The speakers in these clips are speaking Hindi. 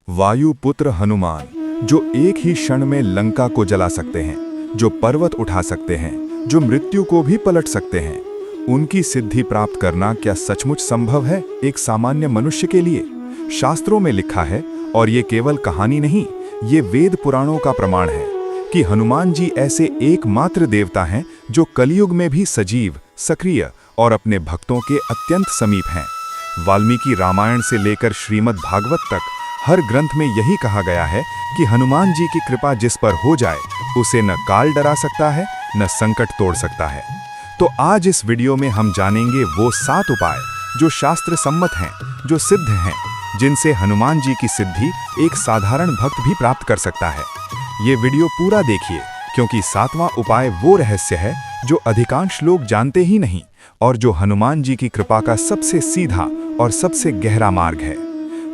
वायुपुत्र हनुमान, जो एक ही क्षण में लंका को जला सकते हैं, जो पर्वत उठा सकते हैं, जो मृत्यु को भी पलट सकते हैं, उनकी सिद्धि प्राप्त करना क्या सचमुच संभव है एक सामान्य मनुष्य के लिए? शास्त्रों में लिखा है, और ये केवल कहानी नहीं, ये वेद पुराणों का प्रमाण है कि हनुमान जी ऐसे एकमात्र देवता हैं जो कलयुग में भी सजीव, सक्रिय और अपने भक्तों के अत्यंत समीप हैं। वाल्मीकि रामायण से लेकर श्रीमद् भागवत तक हर ग्रंथ में यही कहा गया है कि हनुमान जी की कृपा जिस पर हो जाए उसे न काल डरा सकता है, न संकट तोड़ सकता है। तो आज इस वीडियो में हम जानेंगे वो 7 उपाय जो शास्त्र सम्मत हैं, जो सिद्ध हैं, जिनसे हनुमान जी की सिद्धि एक साधारण भक्त भी प्राप्त कर सकता है। ये वीडियो पूरा देखिए, क्योंकि 7वां उपाय वो रहस्य है जो अधिकांश लोग जानते ही नहीं और जो हनुमान जी की कृपा का सबसे सीधा और सबसे गहरा मार्ग है।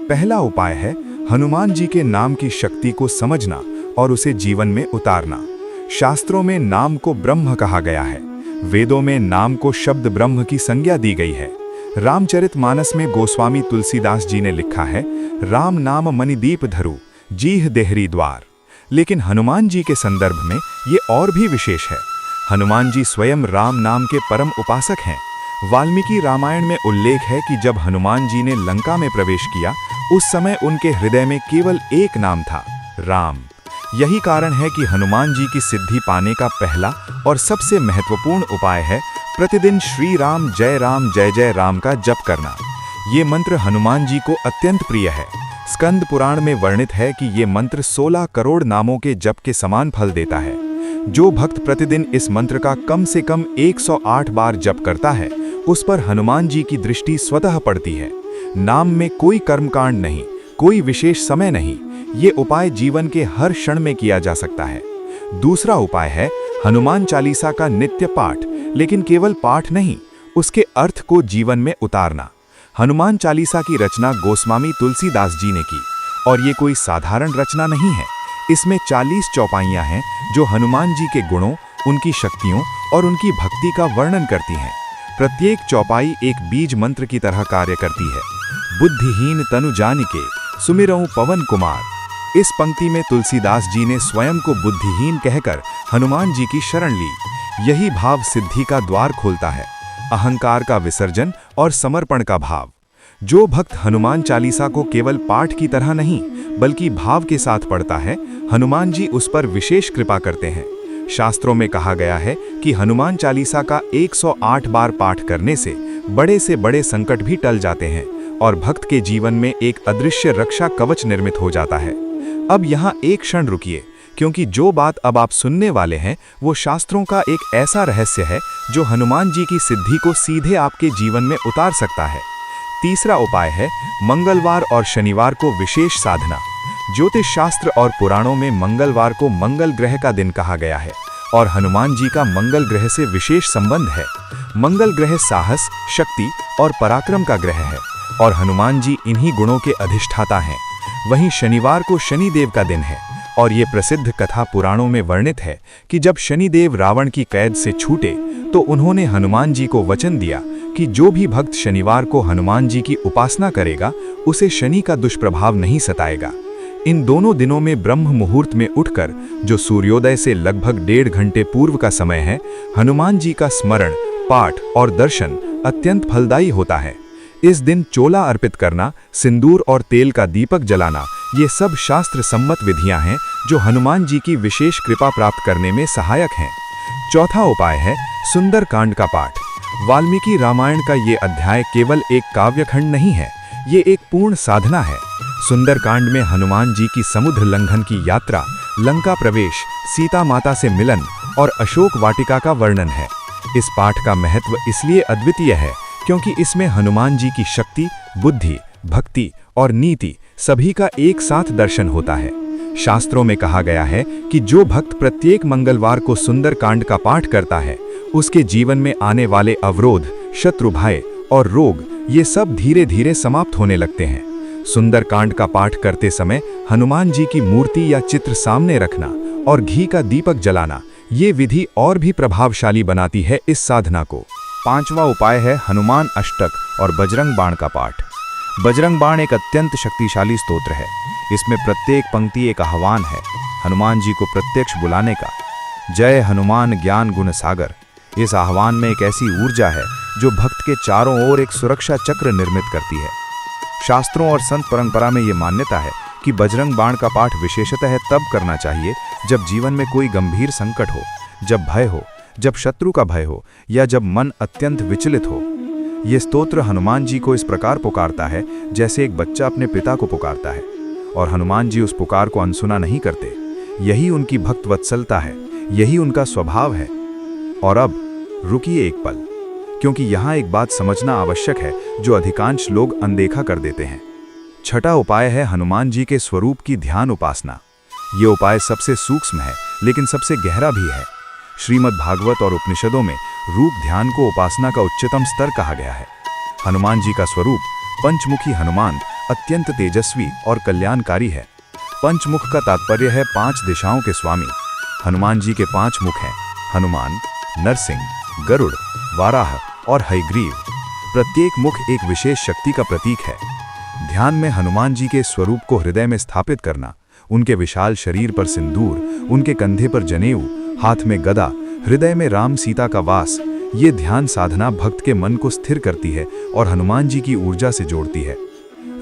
पहला उपाय है हनुमान जी के नाम की शक्ति को समझना और उसे जीवन में उतारना। शास्त्रों में नाम को ब्रह्म कहा गया है। वेदों में नाम को शब्द ब्रह्म की संज्ञा दी गई है। रामचरितमानस में गोस्वामी तुलसीदास जी ने लिखा है, राम नाम मणिदीप धरु, जीह देहरी द्वार। लेकिन हनुमान जी के संदर्भ में ये और भी विशेष है। हनुमान जी स्वयं राम नाम के परम उपासक हैं। वाल्मीकि रामायण में उल्लेख है कि जब हनुमान जी ने लंका में प्रवेश किया, उस समय उनके हृदय में केवल एक नाम था, राम। यही कारण है कि हनुमान जी की सिद्धि पाने का पहला और सबसे महत्वपूर्ण उपाय है प्रतिदिन श्री राम जय जय राम का जप करना। ये मंत्र हनुमान जी को अत्यंत प्रिय है। स्कंद पुराण में वर्णित है कि ये मंत्र 16 करोड़ नामों के जप के समान फल देता है। जो भक्त प्रतिदिन इस मंत्र का कम से कम 108 बार जप करता है, उस पर हनुमान जी की दृष्टि स्वतः पड़ती है। नाम में कोई कर्मकांड नहीं, कोई विशेष समय नहीं, ये उपाय जीवन के हर क्षण में किया जा सकता है। दूसरा उपाय है हनुमान चालीसा का नित्य पाठ, लेकिन केवल पाठ नहीं, उसके अर्थ को जीवन में उतारना। हनुमान चालीसा की रचना गोस्वामी तुलसीदास जी ने की, और ये कोई साधारण रचना नहीं है। इसमें 40 चौपाइयां हैं जो हनुमान जी के गुणों, उनकी शक्तियों और उनकी भक्ति का वर्णन करती हैं। प्रत्येक चौपाई एक बीज मंत्र की तरह कार्य करती है। बुद्धिहीन तनु जानिके सुमिरऊं पवन कुमार। इस पंक्ति में तुलसीदास जी ने स्वयं को बुद्धिहीन कहकर हनुमान जी की शरण ली। यही भाव सिद्धि का द्वार खोलता है, अहंकार का विसर्जन और समर्पण का भाव। जो भक्त हनुमान चालीसा को केवल पाठ की तरह नहीं, बल्कि भाव के साथ पढ़ता है, हनुमान जी उस पर विशेष कृपा करते हैं। शास्त्रों में कहा गया है कि हनुमान चालीसा का 108 बार पाठ करने से बड़े संकट भी टल जाते हैं और भक्त के जीवन में एक अदृश्य रक्षा कवच निर्मित हो जाता है। अब यहाँ एक क्षण रुकिए, क्योंकि जो बात अब आप सुनने वाले हैं वो शास्त्रों का एक ऐसा रहस्य है जो हनुमान जी की सिद्धि को सीधे आपके जीवन में उतार सकता है। तीसरा उपाय है मंगलवार और शनिवार को विशेष साधना। ज्योतिष शास्त्र और पुराणों में मंगलवार को मंगल ग्रह का दिन कहा गया है और हनुमान जी का मंगल ग्रह से विशेष संबंध है। मंगल ग्रह साहस, शक्ति और पराक्रम का ग्रह है और हनुमान जी इन्हीं गुणों के अधिष्ठाता हैं। वहीं शनिवार को शनिदेव का दिन है और ये प्रसिद्ध कथा पुराणों में वर्णित है कि जब शनिदेव रावण की कैद से छूटे तो उन्होंने हनुमान जी को वचन दिया कि जो भी भक्त शनिवार को हनुमान जी की उपासना करेगा उसे शनि का दुष्प्रभाव नहीं सताएगा। इन दोनों दिनों में ब्रह्म मुहूर्त में उठकर, जो सूर्योदय से लगभग 1.5 घंटे पूर्व का समय है, हनुमान जी का स्मरण, पाठ और दर्शन अत्यंत फलदायी होता है। इस दिन चोला अर्पित करना, सिंदूर और तेल का दीपक जलाना, ये सब शास्त्र सम्मत विधियां हैं जो हनुमान जी की विशेष कृपा प्राप्त करने में सहायक हैं। चौथा उपाय है सुंदर कांड का पाठ। वाल्मीकि रामायण का ये अध्याय केवल एक काव्यखंड नहीं है, ये एक पूर्ण साधना है। सुंदर कांड में हनुमान जी की समुद्र लंघन की यात्रा, लंका प्रवेश, सीता माता से मिलन और अशोक वाटिका का वर्णन है। इस पाठ का महत्व इसलिए अद्वितीय है क्योंकि इसमें हनुमान जी की शक्ति, बुद्धि, भक्ति और नीति सभी का एक साथ दर्शन होता है। शास्त्रों में कहा गया है कि जो भक्त प्रत्येक मंगलवार को सुंदर कांड का पाठ करता है, उसके जीवन में आने वाले अवरोध, शत्रु भय और रोग, ये सब धीरे धीरे समाप्त होने लगते हैं। सुंदर कांड का पाठ करते समय हनुमान जी की मूर्ति या चित्र सामने रखना और घी का दीपक जलाना, ये विधि और भी प्रभावशाली बनाती है इस साधना को। 5वां उपाय है हनुमान अष्टक और बजरंग बाण का पाठ। बजरंग बाण एक अत्यंत शक्तिशाली स्तोत्र है। इसमें प्रत्येक पंक्ति एक आह्वान है हनुमान जी को प्रत्यक्ष बुलाने का। जय हनुमान ज्ञान गुण सागर। इस आह्वान में एक ऐसी ऊर्जा है जो भक्त के चारों ओर एक सुरक्षा चक्र निर्मित करती है। शास्त्रों और संत परंपरा में ये मान्यता है कि बजरंग बाण का पाठ विशेषतः तब करना चाहिए जब जीवन में कोई गंभीर संकट हो, जब भय हो, जब शत्रु का भय हो या जब मन अत्यंत विचलित हो। ये स्तोत्र हनुमान जी को इस प्रकार पुकारता है जैसे एक बच्चा अपने पिता को पुकारता है, और हनुमान जी उस पुकार को अनसुना नहीं करते। यही उनकी भक्त वत्सलता है, यही उनका स्वभाव है। और अब रुकिए एक पल, क्योंकि यहाँ एक बात समझना आवश्यक है जो अधिकांश लोग अनदेखा कर देते हैं। छठा उपाय है हनुमान जी के स्वरूप की ध्यान उपासना। ये उपाय सबसे सूक्ष्म है लेकिन सबसे गहरा भी है। श्रीमद् भागवत और उपनिषदों में रूप ध्यान को उपासना का उच्चतम स्तर कहा गया है। हनुमान जी का स्वरूप पंचमुखी हनुमान अत्यंत तेजस्वी और कल्याणकारी है। पंचमुख का तात्पर्य है 5 दिशाओं के स्वामी। हनुमान जी के 5 मुख हैं: हनुमान, नरसिंह, गरुड़, वाराह और हयग्रीव। प्रत्येक मुख एक विशेष शक्ति का प्रतीक है। ध्यान में हनुमान जी के स्वरूप को हृदय में स्थापित करना, उनके विशाल शरीर पर सिंदूर, उनके कंधे पर जनेऊ, हाथ में गदा, हृदय में राम सीता का वास, ये ध्यान साधना भक्त के मन को स्थिर करती है और हनुमान जी की ऊर्जा से जोड़ती है।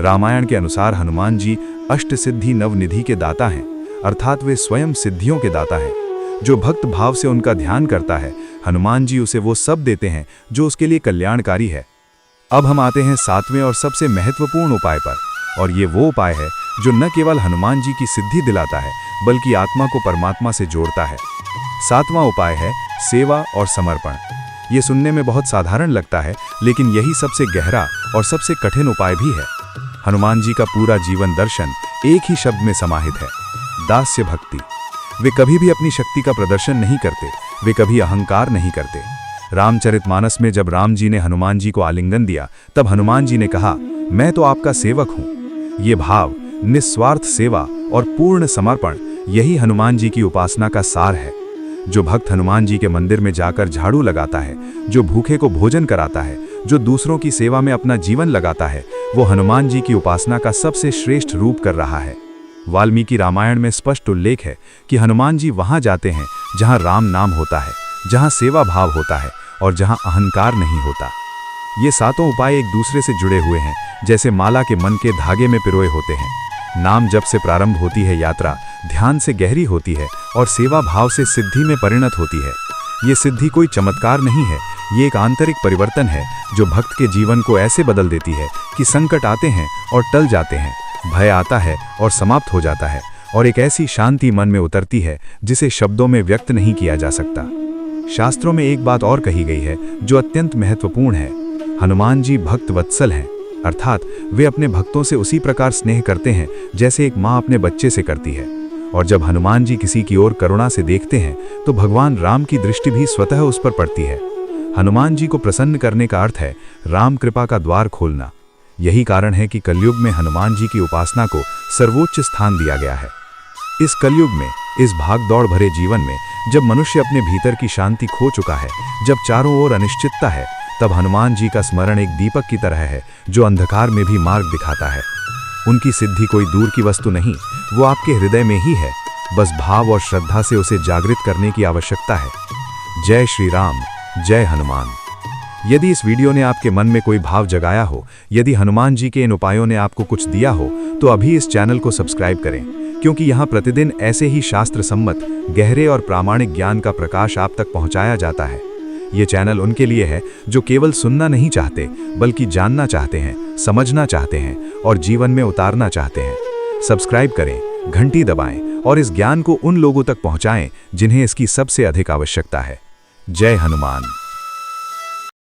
रामायण के अनुसार हनुमान जी अष्ट सिद्धि नवनिधि के दाता हैं, अर्थात वे स्वयं सिद्धियों के दाता हैं। जो भक्त भाव से उनका ध्यान करता है, हनुमान जी उसे वो सब देते हैं जो उसके लिए कल्याणकारी है। अब हम आते हैं 7वें और सबसे महत्वपूर्ण उपाय पर, और ये वो उपाय है जो न केवल हनुमान जी की सिद्धि दिलाता है बल्कि आत्मा को परमात्मा से जोड़ता है। 7वां उपाय है सेवा और समर्पण। ये सुनने में बहुत साधारण लगता है, लेकिन यही सबसे गहरा और सबसे कठिन उपाय भी है। हनुमान जी का पूरा जीवन दर्शन एक ही शब्द में समाहित है: दास्य भक्ति। वे कभी भी अपनी शक्ति का प्रदर्शन नहीं करते, वे कभी अहंकार नहीं करते। रामचरितमानस में जब राम जी ने हनुमान जी को आलिंगन दिया, तब हनुमान जी ने कहा, मैं तो आपका सेवक हूँ। ये भाव, निस्वार्थ सेवा और पूर्ण समर्पण, यही हनुमान जी की उपासना का सार है। जो भक्त हनुमान जी के मंदिर में जाकर झाड़ू लगाता है, जो भूखे को भोजन कराता है, जो दूसरों की सेवा में अपना जीवन लगाता है, वो हनुमान जी की उपासना का सबसे श्रेष्ठ रूप कर रहा है। वाल्मीकि रामायण में स्पष्ट उल्लेख है कि हनुमान जी वहां जाते हैं जहां राम नाम होता है, जहां सेवा भाव होता है और जहां अहंकार नहीं होता। ये 7 उपाय एक दूसरे से जुड़े हुए हैं, जैसे माला के मन के धागे में पिरोए होते हैं। नाम जब से प्रारंभ होती है यात्रा, ध्यान से गहरी होती है और सेवा भाव से सिद्धि में परिणत होती है। ये सिद्धि कोई चमत्कार नहीं है, ये एक आंतरिक परिवर्तन है जो भक्त के जीवन को ऐसे बदल देती है कि संकट आते हैं और टल जाते हैं, भय आता है और समाप्त हो जाता है, और एक ऐसी शांति मन में उतरती है जिसे शब्दों में व्यक्त नहीं किया जा सकता। शास्त्रों में एक बात और कही गई है जो अत्यंत महत्वपूर्ण है: हनुमान जी भक्त वत्सल हैं, अर्थात वे अपने भक्तों से उसी प्रकार स्नेह करते हैं जैसे एक माँ अपने बच्चे से करती है। और जब हनुमान जी किसी की ओर करुणा से देखते हैं तो भगवान राम की दृष्टि भी स्वतः उस पर पड़ती है। हनुमान जी को प्रसन्न करने का अर्थ है राम कृपा का द्वार खोलना। यही कारण है कि कलयुग में हनुमान जी की उपासना को सर्वोच्च स्थान दिया गया है। इस कलयुग में, इस भागदौड़ भरे जीवन में, जब मनुष्य अपने भीतर की शांति खो चुका है, जब चारों ओर अनिश्चितता है, तब हनुमान जी का स्मरण एक दीपक की तरह है जो अंधकार में भी मार्ग दिखाता है। उनकी सिद्धि कोई दूर की वस्तु नहीं, वो आपके हृदय में ही है, बस भाव और श्रद्धा से उसे जागृत करने की आवश्यकता है। जय श्री राम, जय हनुमान। यदि इस वीडियो ने आपके मन में कोई भाव जगाया हो, यदि हनुमान जी के इन उपायों ने आपको कुछ दिया हो, तो अभी इस चैनल को सब्सक्राइब करें, क्योंकि यहाँ प्रतिदिन ऐसे ही शास्त्र सम्मत, गहरे और प्रामाणिक ज्ञान का प्रकाश आप तक पहुँचाया जाता है। ये चैनल उनके लिए है जो केवल सुनना नहीं चाहते, बल्कि जानना चाहते हैं, समझना चाहते हैं और जीवन में उतारना चाहते हैं। सब्सक्राइब करें, घंटी दबाएं और इस ज्ञान को उन लोगों तक पहुँचाएं जिन्हें इसकी सबसे अधिक आवश्यकता है। जय हनुमान।